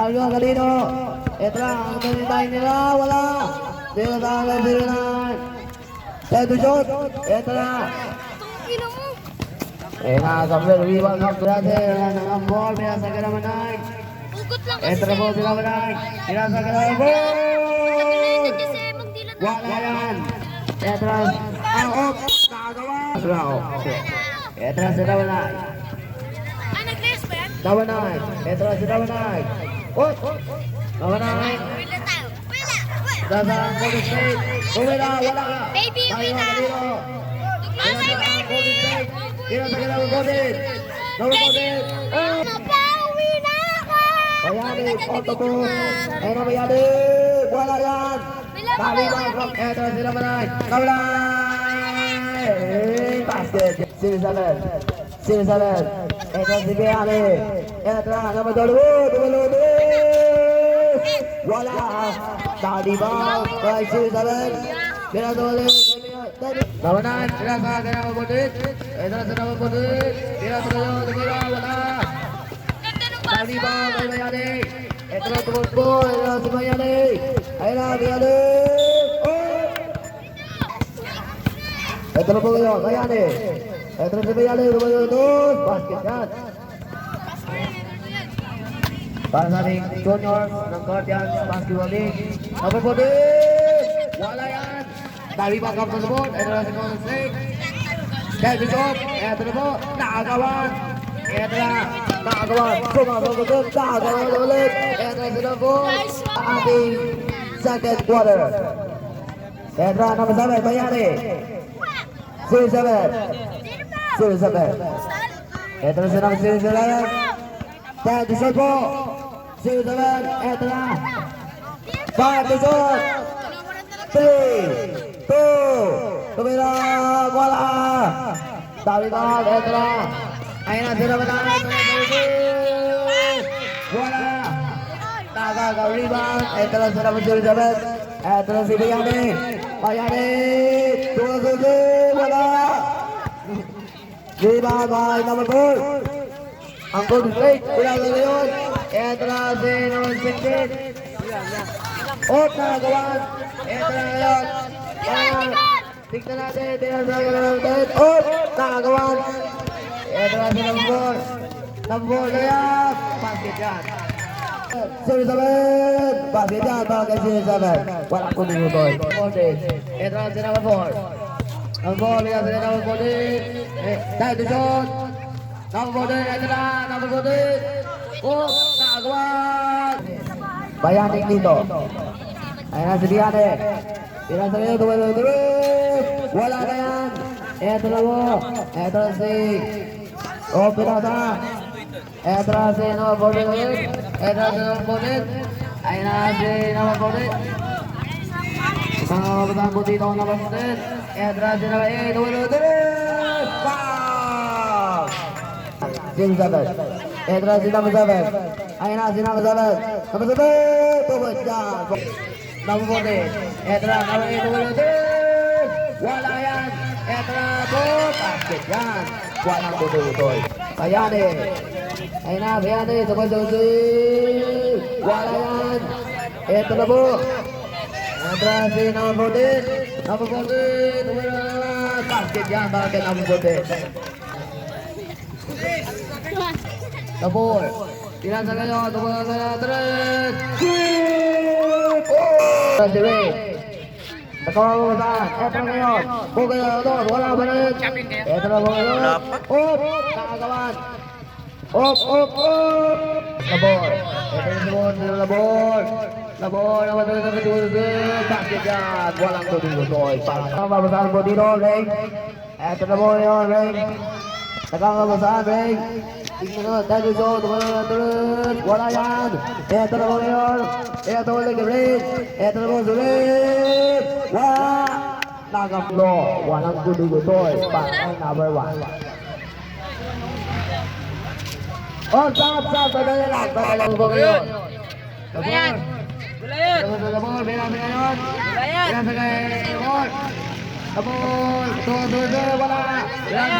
Alvio Galino. Ito na, ang ganitay nila, wala. Dito sa akin, 09. Set to shoot. Ito na. Sambil rebound up natin ang ball. Pinasagin naman ay. Ito na po sila manay. Pinasagin naman ball. Wala yan. Ito na. Ang off. Nakagawa. Ito na sila manay. Namanay. Ito na sila manay. Namanay. Dasa ang Golden State. Wala. Baby, wala. Golden State. Pinasagin naman Golden. Golden. Nabawi na ako! Bayani, auto po. Ayun Bayani. Wala yan. Talibang from Ito na sila manay. Kaulay. Basket. Sinisalan. Ito na si Bayani. Ito na naman Dolwood. Wala. Talibang. Kay Sinisalan. Pinasulit. Nawanan. Pinasagin naman Bodit. Ito na sila Bodit. Pinasulit. Wala. Talibang kay Bayani. Ito na tumakbo. Ito na si Bayani. Ayun na Bayani. Ito na po ngayon. Bayani. Ito na si Bayani. Tumakbo. Basket yan. Para sa ating juniors ng Guardians Basketball League. Number 14. Wala yan. Talibang kap sa sabot. Ito na si Golden State. Dahil shot. Ito na po. Nakagawan. Ito na. Nakagawan. Sumasagot. Nakagawan ulit. Ito na sila po. Ating second quarter. Ito na number 7. Bayani. 07. Ito na sila number 07. Dahil shot po. 07. Ito na. 5 shot. 3, 2, tumira, wala. Talibang, ito na. Ayun na sila manay. Wala. Nakaka-rebound. Ito na sila Elizabeth. Ito na si Bayani. Tuwasusi, wala. Rebound by number 4. Ang Golden State, wala na yun. Ito na si number 16. Nakagawan. Ito na ngayon. Tignan natin. Nakagawan. Ito na si number 4. Number 4 na yan. Basket yan. 07. Basket yan. Bagay 07. Walang kuning ito. Ito na si number 4. Number 4. Ito na number 14. Dahil to shot. Number 14. Ito na. Number 14. Nakagawan. Bayani dito. Ayun na si Bayani. Pinasagin ito. Wala na yan. Ito na mo. Ito na si pinasa. Ito na si number 14. Ito na si number 14. Ayun na si number 14. Mga kapatang ko dito number 14. Ito na si number 8. Wow! Ito na si number 7. Ayun na si number 7. Number 7. Tubod dyan. Number 14. Ito na number 8. Wala yan. Ito na po. Basket yan. Walang butoy. Bayani. Ayun na Bayani. Tubod-tubod. Wala yan. Ito na po. Ito na si number 14. Number 14. Basket yan. Basket number 14. Tabor. Pinasa kayo. Tabor kayo. Tret. Sige. Nakawawasan. Eto na ngayon. Bukay na ito. Wala ba na yun? Eto na ba ngayon? Nakagawan. Labor. Eto na Labor. Labor. Naman na sa katulog. Basket yan. Walang tuloy. Parang mabasahan po dito. Ring. Eto na po ngayon. Ring. Nakakabasahan. Ring. Tingnan na, dahil ito, wala yan. Ito na po ngayon. Ito ulit rin. Ito na po sulit. Wala. Nakaplo. Walang gudugutoy. Parang number 1. Stop. Pagdali lang. Pagdali po ngayon. Gulayan. Labor. Bilang ngayon. Gulayan. Bilang sa ngayon. Labor. Tuwa. Wala. Wala.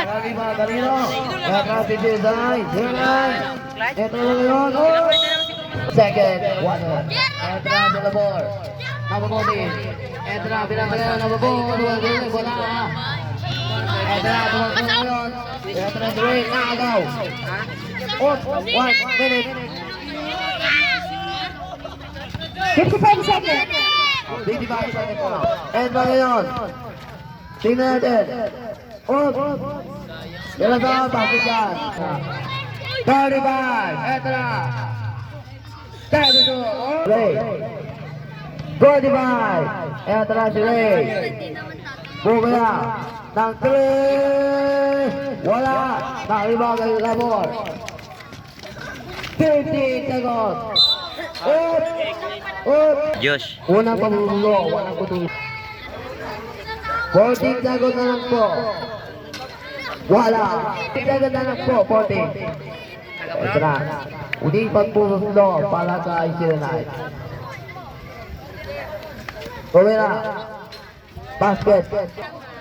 Kami mga kanino, kaya kasi design, Ito na yun. Second, 1-1. Ito na sa labor. Nababotin. Ito na, pinapagyan na nababotin. Wala. Ito na, tumakbo yun. Ito na si Ray, nakagaw. 1 minute. 55 seconds. 55 seconds pa. Ito na yun. Tingnan natin. Yan na, bakit yan? 35. Ito na. 32. Ray. 45. Ito na si Ray. Bumaya. Ng 3. Wala. Nakibag ang labor. 50 seconds. Josh. Unang pamulo. Walang putulong. 14 seconds na lang po. Wala. 10 seconds na lang po. 14. Ito na. Uli pagpulo para sa Isilonite. Bumaya. Basket.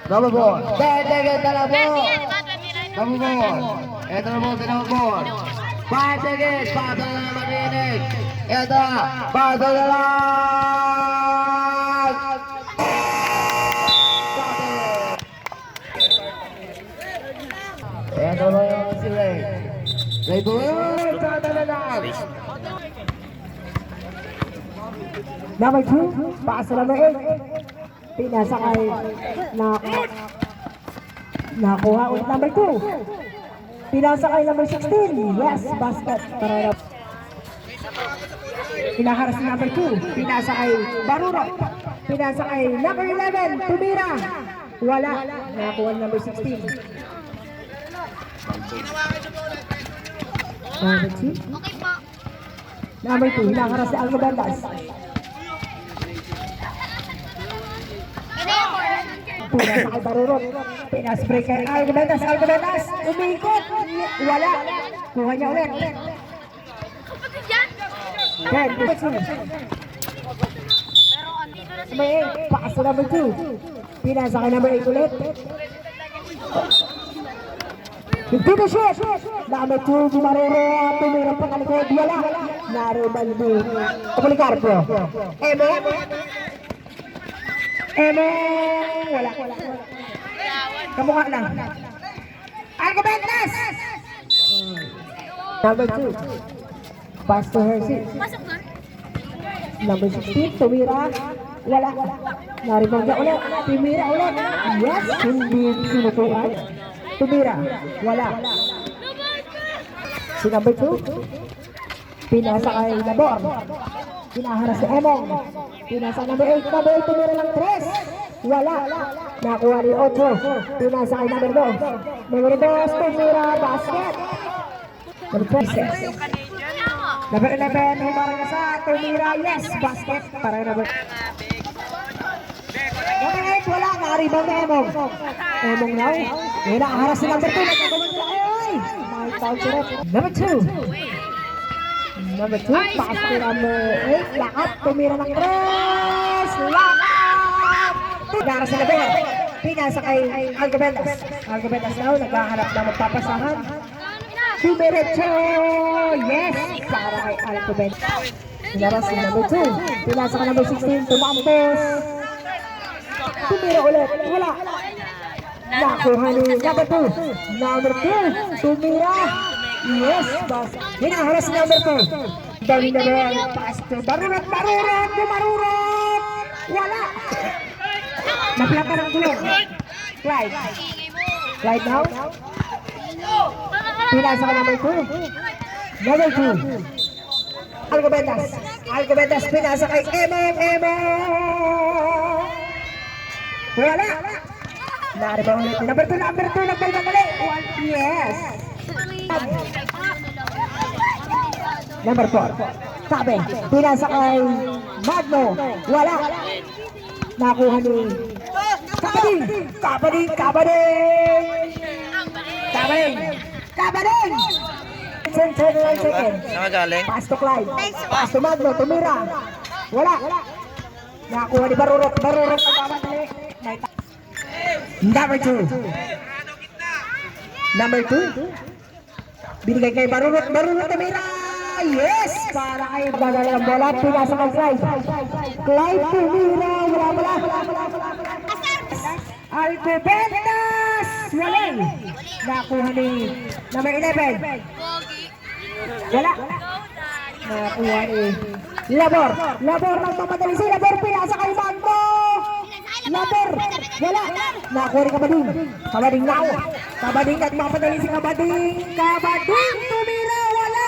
Number 4. 10 seconds na lang po. Number 4. Ito na po si number 4. 5 seconds. Pasok na lang marinig. Ito na. Pasok na lang. Ito na yung si Ray. Ray Bull. Pasok na lang. Number 2, pass number 8. Pinasakay nakuha ulit number 2. Pinasakay number 16. Yes, basket. Para pinaharas si number 2. Pinasakay Baruro. Pinasakay number 11. Tumira. Wala. Nakakuha number 16. Number 2. Okay po. Number 2. Hinaharas si Alcobendas. Pinasakay Barurot. Pinasbreak kay Alcobendas. Alcobendas. Umikot. Wala. Kuha niya ulit. Then, number 2. May 8. Pass to number 2. Pinasakay number 8 ulit. Dito shoot. Number 2. Bumaruro. Tumirang pakalikod. Wala. Nariman mo. Policarpo. Wala. Kamukha lang. Alcobendas! Number 2. Pass to Hershey. Pasok na. Number 16, Tumira. Wala. Naribang niya ulit. Tumira ulit. Yes, hindi sinutuan. Tumira. Wala. Si number 2. Pinasa kay Labor. Pinaharas si Emong. Pinasa number 8. Number 8, tumira ng 3. Wala. Nakuha ni 8. Pinasa kay number 2. Number 2, tumira basket. Number 3. Number 11, humarang na sa tumira. Yes, basket. Para number. Number 8, wala. Nakaribang ni Emong. Emong now. Ngayon nakaharas si number 2. Nagkagawin sila. Ay! May foul si Rep. Number 2. Number 2, pass to number 8, lakat, tumira ng 3, lakat! Nagkara sa labor, pinasa kay Alcobendas. Alcobendas now, naghahanap na magpapasahan. Dumiretso! Yes! Para kay Alcobendas. Pinaras si number 2, pinasa ka number 16, tumampos. Tumira ulit, wala. Nakuha ni number 2. Number 2, tumira. Yes, boss. Hinaharas si number 2. Dali na rin. Pass to Barurot. Wala. Naplata ng gulong. Clyde now. Pinasa ka number 2. Number 2. Alcobendas. Pinasa kay Emong. Wala. Nari ba ulit? Number 2. Nagbalbang ulit. Yes. Number 4. Sabi, pinasa kay Magno. Wala. Nakuha ni Kabading. Second. Nakagaling. Pass to Clyde. Pass to Magno. Tumira. Wala. Nakuha ni Barurot. Number 2. Binigay kay Barurot tumira. Yes! Para kay Bagay ng bola. Pinasa kay Clive. Clive tumira. Wala. Alcobendas! Walay! Nakuha ni number 11. Wala. Nakuha ni Labor. Labor nagmamadali si Labor. Pinasa kay Mando. Labor. Wala. Nakuha ni Kabading. Kabading now. Kabading nagmamadali si Kabading. Kabading tumira. Wala.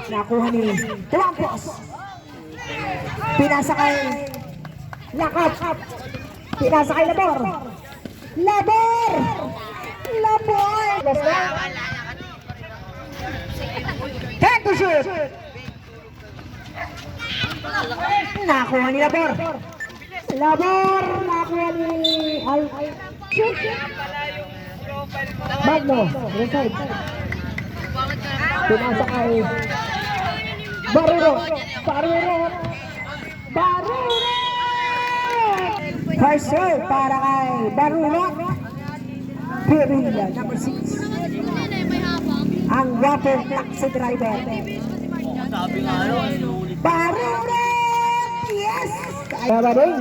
Nakuha ni Tuangpos. Pinasa kay Lakap. Pinasa kay Labor. Labor! Basta. Time to shoot. Nakuha ni Labor. Labor. Nakuha ni shoot. Magno. Reside. Pinasa kay Barurot. First serve para kay Barurot. Pirilla, number 6. Ang wapong taxi driver. Barurot! Yes! Kabading,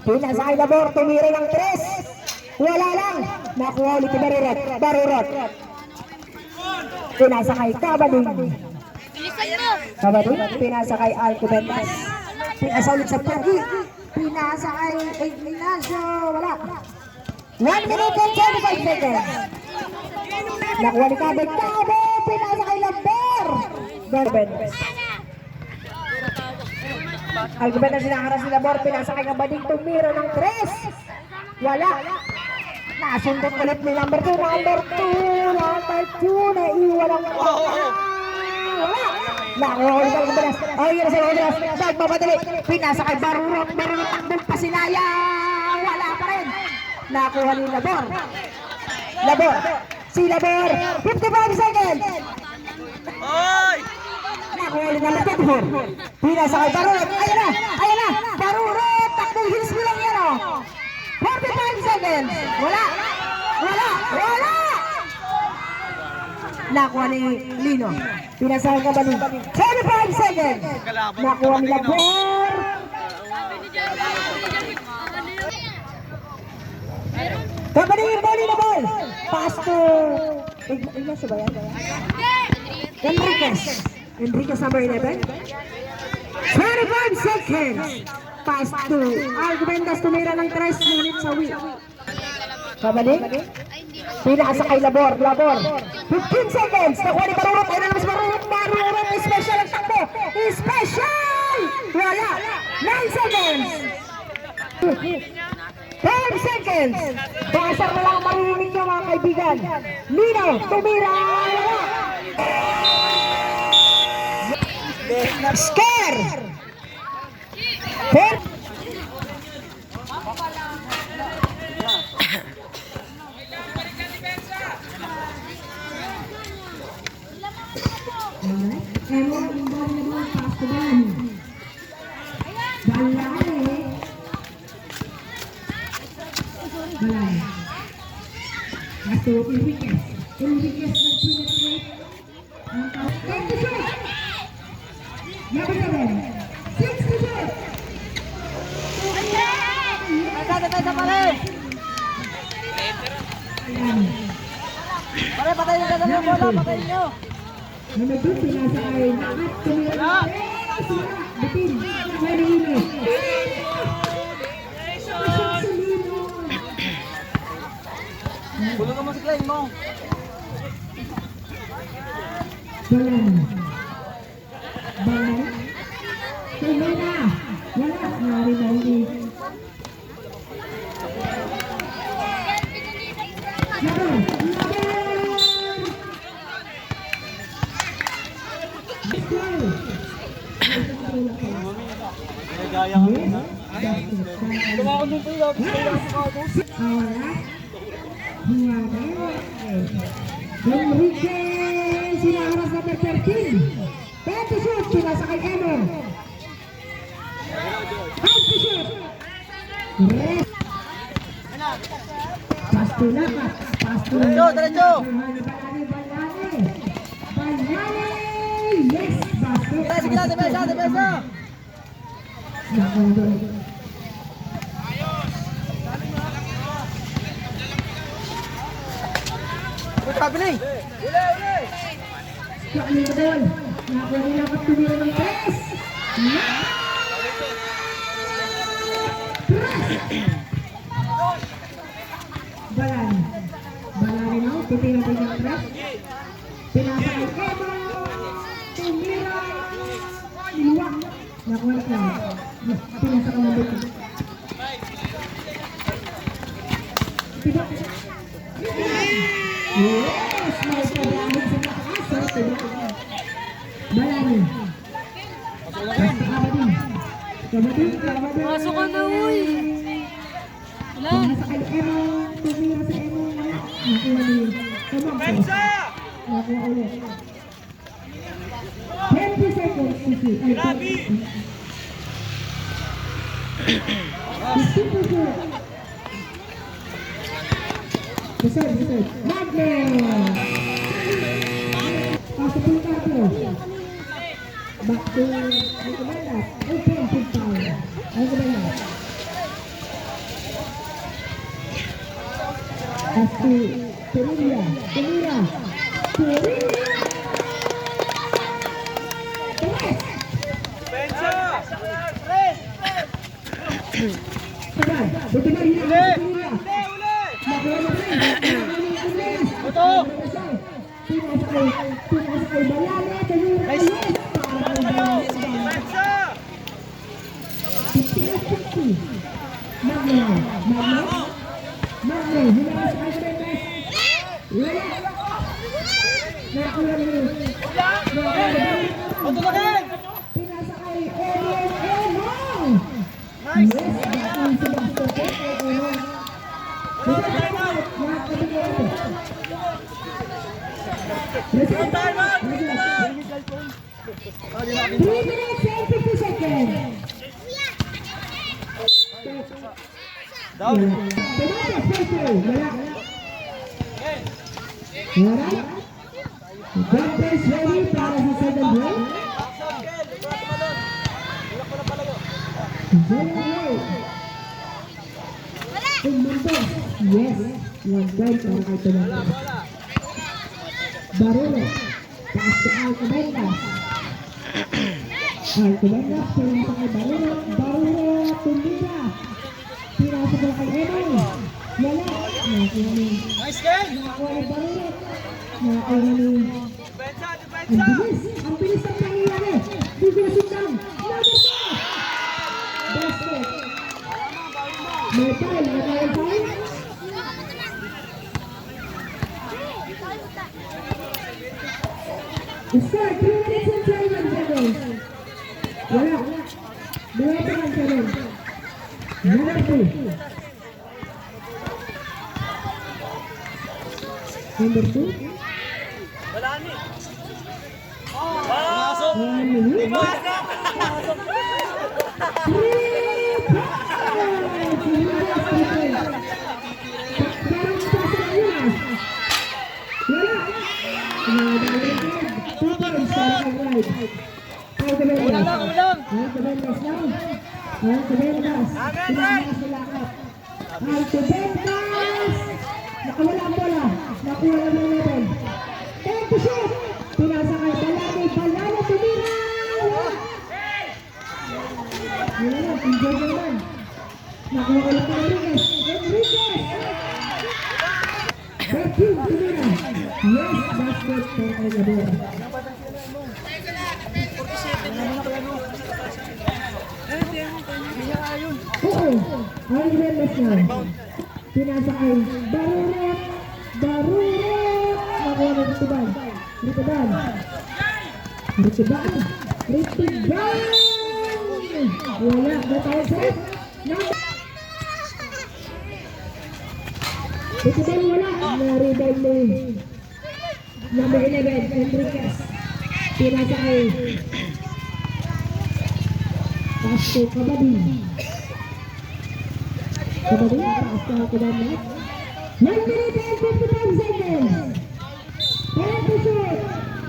pinasa kay Labor, tumira ng 3. Wala lang. Nakuha ulit ni Barurot. Pinasa kay Kabading. Kabading, pinasa kay Alcobendas. Pinasa ulit sa Pagi. Pinasa kay Ignacio. Wala. 1 minute and 25 seconds. Nakuha ni Kabading. Pinasa kay Labor. Alcobendas. Alcobendas sinakaras ni Labor. Pinasa kay Kabading. Tumira ng 3. Wala. Nasundot ulit ni number 2. Number 2. Naiwan ang wala. Nakuha ulit ang Alcobendas. Ay, yun na sa Alcobendas. Nagmamadali. Pinasa kay Barurot. Takbong pa sinaya. Wala pa rin. Nakuha ni Labor. Si Labor. 55 seconds. Nakuha ulit number 24. Pinasa kay Barurot. Ayan na. Barurot. Takbong hills mo lang yan, oh. 45 seconds. Wala. Nakuha ni Lino. Pinasa kay Kabading. 25 seconds. Nakuha ni Labor. Kabading, ball na ball. Pass to Ignacio ba yan? Enriquez number 11. 25 seconds. Pass to Alcobendas, tumira ng 3 minutes sa week. Kabading. Pinasa kay Labor. 15 seconds. Nakuha ni Barurot. Ayun na naman si Barurot. Special ang takbo. Special! Wala. 9 seconds. 12 seconds. Pasar na lang ang maririnig nyo, mga kaibigan. Lino, tumira. Scare. Enriquez nag-penetrate. Time to shoot. Number 7. 6 to shoot. Patayin nyo. Number 2, pinasa kay Nakat. Tumira. Bitin. Marino. Bulong ka mo si Klein mo. Balan. Tumira. Wala. Nari. Enriquez, sinaharas number 13. Time to shoot, pinasa kay Emor. Time to shoot. Pasto. Diretso. Palale! Yes! Basket! Sige lang, depensa! Nakawala. What's happening? Kaano ba doon? Nakuha nila ang tumira ng press! Balan. Balan no? Titira din ang press. Pinasa kay Emo. Tumira. Iluwak. Nakuha na lang. Pinasa ka ng buto. Tiba. Yes! May paglamig sa taas. Tiba. Balan. Basta kabadin. Kabadin. Pasok ka na, uy. Wala. Pinasa kay Emo. Tumira sa Emo. Nakuha ni Emo. Nakuha ulit. 20 seconds. Grabe! 15%. Deserve. Magnet! Pasok yung kapo. Back to Nicomedas. Open to foul. Nicomedas. As to Pereira. Jumpers ready para sa second break. Tumbentos. Yes. One point para kay Tumbentos. Barolo. Taas ka Alcobendas. Alcobendas. Pinasa kay Barolo. Barolo. Tumira. Pinasa ko kay Emo. Wala. Nakuha ni. Nice game! Nakuha ni Barolo. Nakuha ni. Ang bilis ang nangyayari. Biglasin lang. Number 2. Basket. May foul. May foul. Score 3 minutes and 21 seconds. Wala. Dua pa lang sa rin. Number 2. Number 2. Wala ni. Pumasok! Nakawala ang bola. Nakuha naman natin. 10 shot. Pinasa kay Balano. Tumira. Wala na. Enjoy naman. Nakuha ulit ng Enriquez. Becky Tumira. Yes, basket for kay Gabriel. Oo. Ang remes na. Pinasa kay Barurek. Nakuha na Ritiban. Wala. Batawag set. Ritiban wala. Na-rebound mo. Number 11, Enriquez. Pinasa kay Pasto Kabadin. Pasto Kabadin. 1 minute and 55 seconds. 10 to shoot.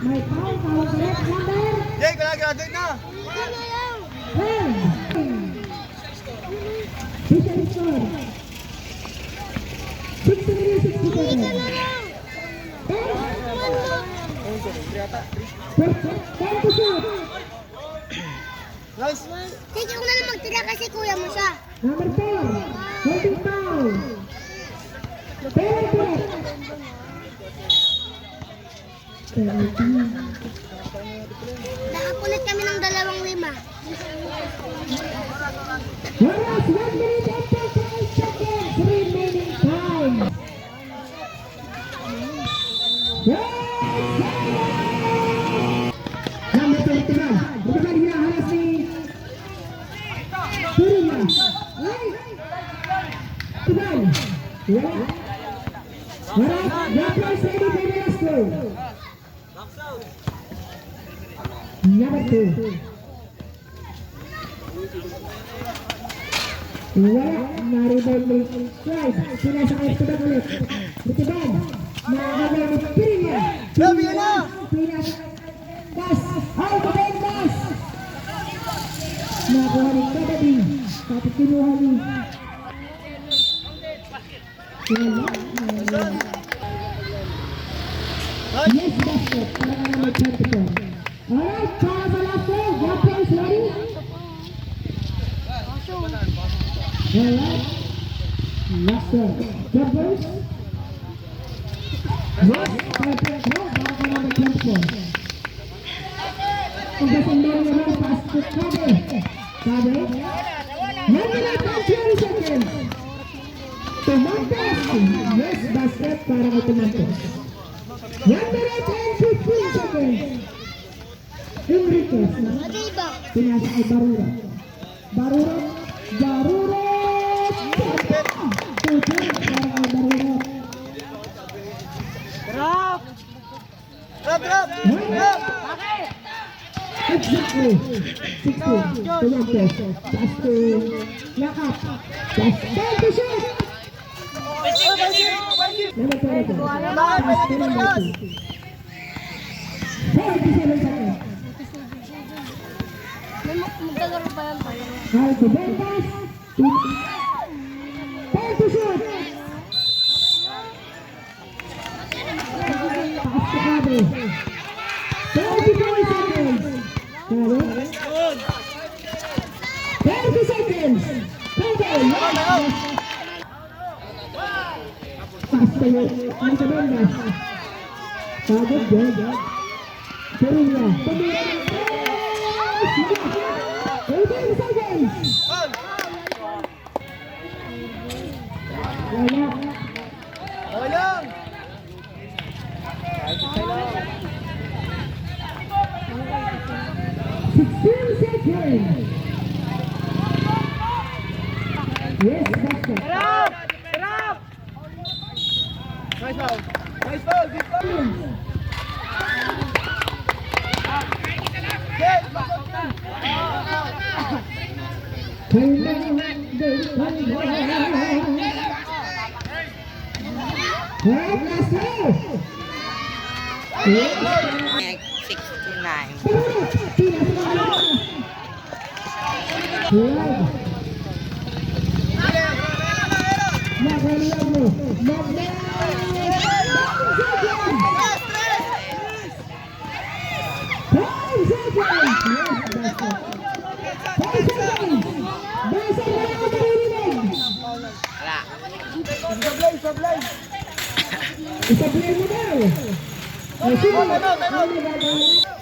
May foul ulit. Number Jay, graduate na. 10. Visual score. 63-67. 10 to shoot. Nice. Sige, huwag na lang magtira kasi kuya mo siya. Number 4. Holding foul. Penalty. Nakapulit kami ng 2-5. Oras 1 minute and 38 seconds remaining time. Number 21. Ito ba hinaharas ni Turina? Ay! Tuban. Wala. Oras, Raptors ready for the last goal. Number 2. Wala, na-rebound ni Clyde. Sinasakay ito ba ulit? Bitiban. Nakakagawa ni Pirina. Grabe yan na! Pinasakay. Das. Ay, kapag das. Nakuha ni Kadabi. Tapos kinuha ni. Wala. Yes, basket. Para ka na may 24. Alright, para sa last goal. Raptors ready? Alright. Last goal. Jumpers. Yes, para ka na may 24. Ang gasandari naman basket. Sabi. 1 minute and 20 seconds. Tumantes. Yes, basket para kay Tumantes. 1 minute and 15 seconds. Enriquez. Diba? Pinasa kay Barura. Barura. Barura. Tutur para kay Barura. Drop! Drop, drop! Exactly. 16. Tumantes. Pass to Lakap. Pass to shoot. Number 22. Pass to number 2. 47 seconds. Magdalaro pa yan ba? Al Cubentas. Time to shoot. Pass to Cabe. 34 seconds. Cabe. 30 seconds. Cabe. Pass to Al Cubentas. Cabe. Good. Perilla. 18 seconds. Wala. Okay lang. 16 seconds. Yes, basket. Drop! Drop! Nice foul. Nice foul. Good foul. Jay, pasok na. Last row. 69. Isa-play mo daw. Ay, sige. Time out, time out.